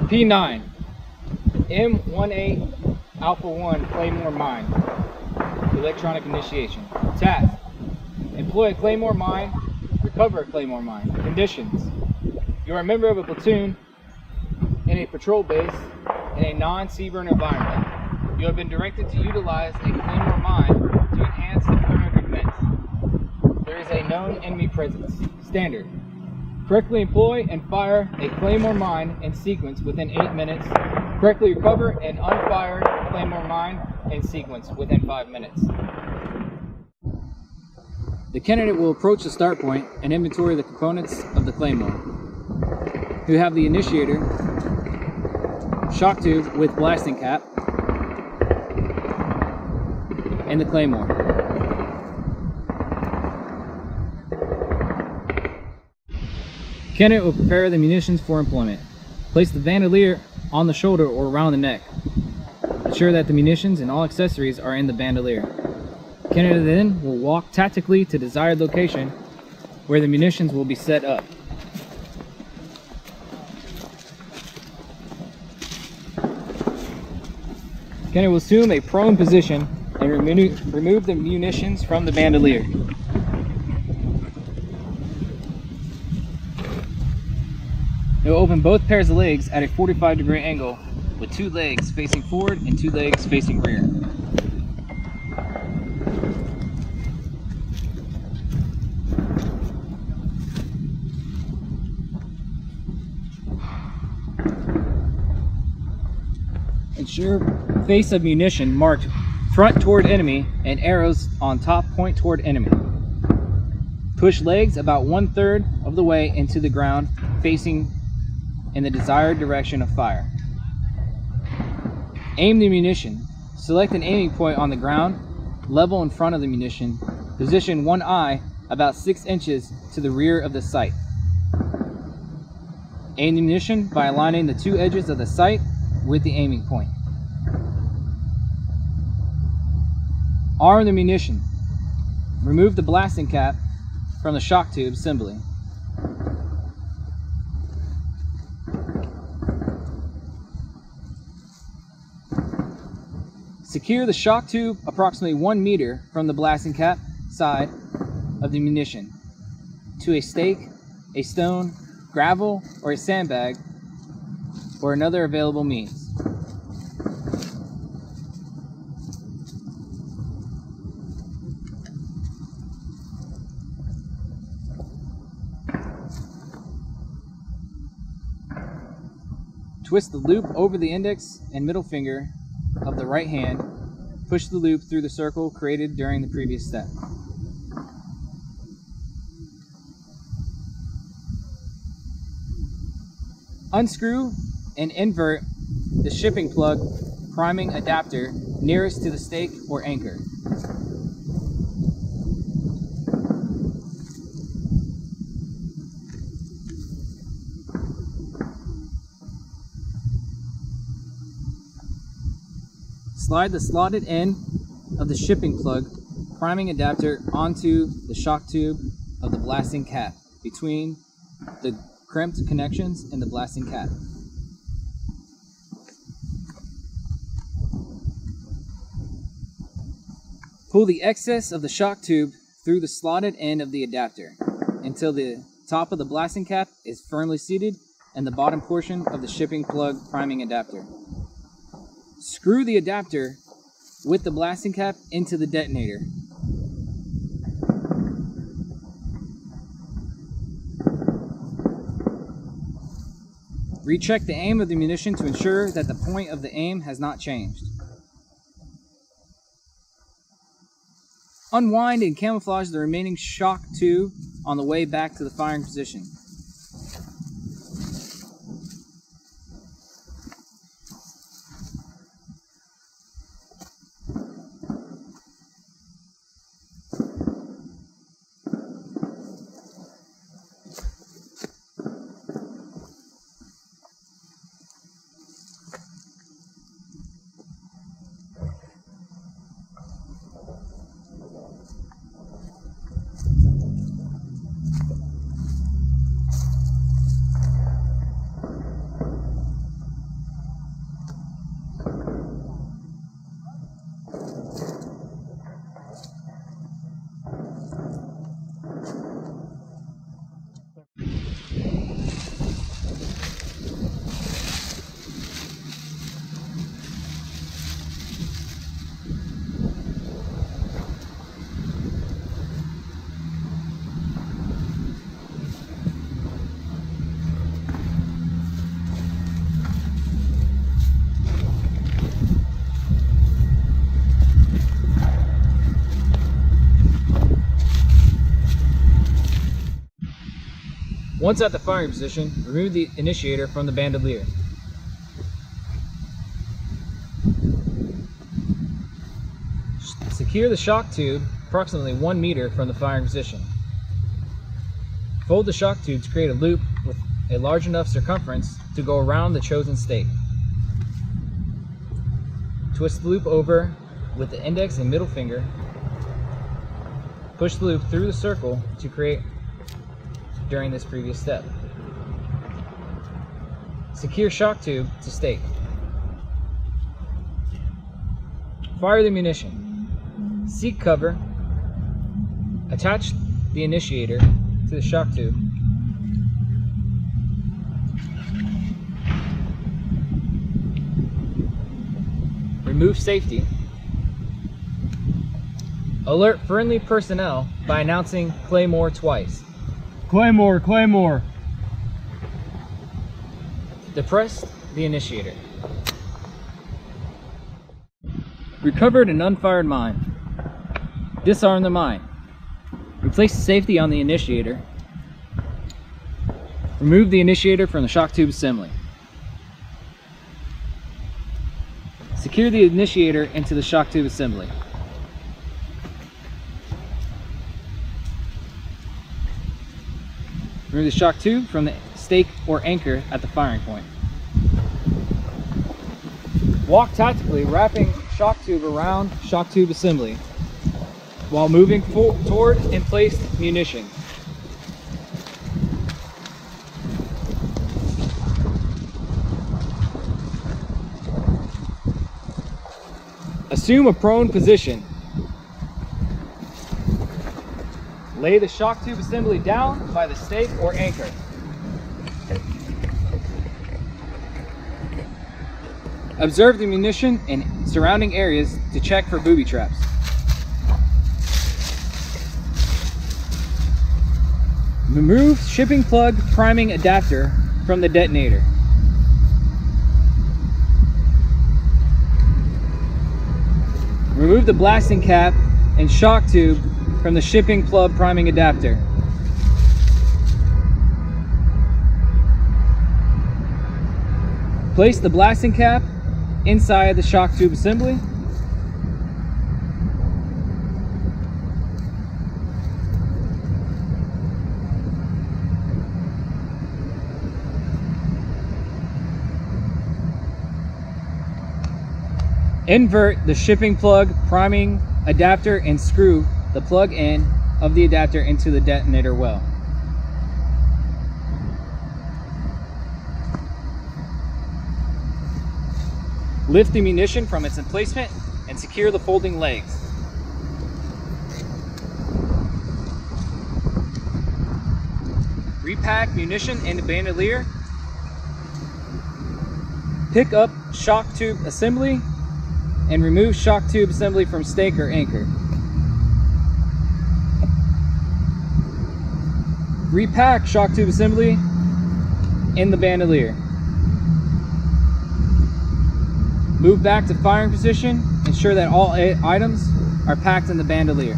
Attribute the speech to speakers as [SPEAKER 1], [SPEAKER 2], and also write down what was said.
[SPEAKER 1] P9, M18 Alpha 1 Claymore mine. Electronic initiation. Task: employ a Claymore mine, recover a Claymore mine. Conditions: you are a member of a platoon in a patrol base in a non-CBRN environment. You have been directed to utilize a Claymore mine to enhance the perimeter defense. There is a known enemy presence. Standard: correctly employ and fire a Claymore mine in sequence within 8 minutes. Correctly recover an unfired Claymore mine in sequence within 5 minutes. The candidate will approach the start point and inventory the components of the Claymore, who have the initiator, shock tube with blasting cap, and the Claymore. Candidate will prepare the munitions for employment. Place the bandolier on the shoulder or around the neck. Ensure that the munitions and all accessories are in the bandolier. Candidate then will walk tactically to desired location where the munitions will be set up. Candidate will assume a prone position and remove the munitions from the bandolier. It will open both pairs of legs at a 45-degree angle with 2 legs facing forward and 2 legs facing rear. Ensure face of munition marked front toward enemy and arrows on top point toward enemy. Push legs about 1/3 of the way into the ground facing in the desired direction of fire. Aim the munition. Select an aiming point on the ground, level in front of the munition. Position one eye about 6 inches to the rear of the sight. Aim the munition by aligning the 2 edges of the sight with the aiming point. Arm the munition. Remove the blasting cap from the shock tube assembly. Secure the shock tube approximately 1 meter from the blasting cap side of the munition to a stake, a stone, gravel, or a sandbag, or another available means. Twist the loop over the index and middle finger of the right hand. Push the loop through the circle created during the previous step. Unscrew and invert the shipping plug priming adapter nearest to the stake or anchor. Slide the slotted end of the shipping plug priming adapter onto the shock tube of the blasting cap between the crimped connections in the blasting cap. Pull the excess of the shock tube through the slotted end of the adapter until the top of the blasting cap is firmly seated and the bottom portion of the shipping plug priming adapter. Screw the adapter with the blasting cap into the detonator. Recheck the aim of the munition to ensure that the point of the aim has not changed. Unwind and camouflage the remaining shock tube on the way back to the firing position. Once at the firing position, remove the initiator from the bandolier. Secure the shock tube approximately 1 meter from the firing position. Fold the shock tube to create a loop with a large enough circumference to go around the chosen stake. Twist the loop over with the index and middle finger. Push the loop through the circle to create during this previous step. Secure shock tube to stake. Fire the munition. Seek cover. Attach the initiator to the shock tube. Remove safety. Alert friendly personnel by announcing Claymore twice.
[SPEAKER 2] Claymore, Claymore.
[SPEAKER 1] Depress the initiator. Recovered an unfired mine. Disarm the mine. Replace the safety on the initiator. Remove the initiator from the shock tube assembly. Secure the initiator into the shock tube assembly. Remove the shock tube from the stake or anchor at the firing point. Walk tactically, wrapping shock tube around shock tube assembly while moving toward emplaced munition. Assume a prone position. Lay the shock tube assembly down by the stake or anchor. Observe the munition and surrounding areas to check for booby traps. Remove shipping plug priming adapter from the detonator. Remove the blasting cap and shock tube from the shipping plug priming adapter. Place the blasting cap inside the shock tube assembly. Invert the shipping plug priming adapter and screw the plug end of the adapter into the detonator well. Lift the munition from its emplacement and secure the folding legs. Repack munition in the bandolier. Pick up shock tube assembly and remove shock tube assembly from stake or anchor. Repack shock tube assembly in the bandolier. Move back to firing position. Ensure that all items are packed in the bandolier.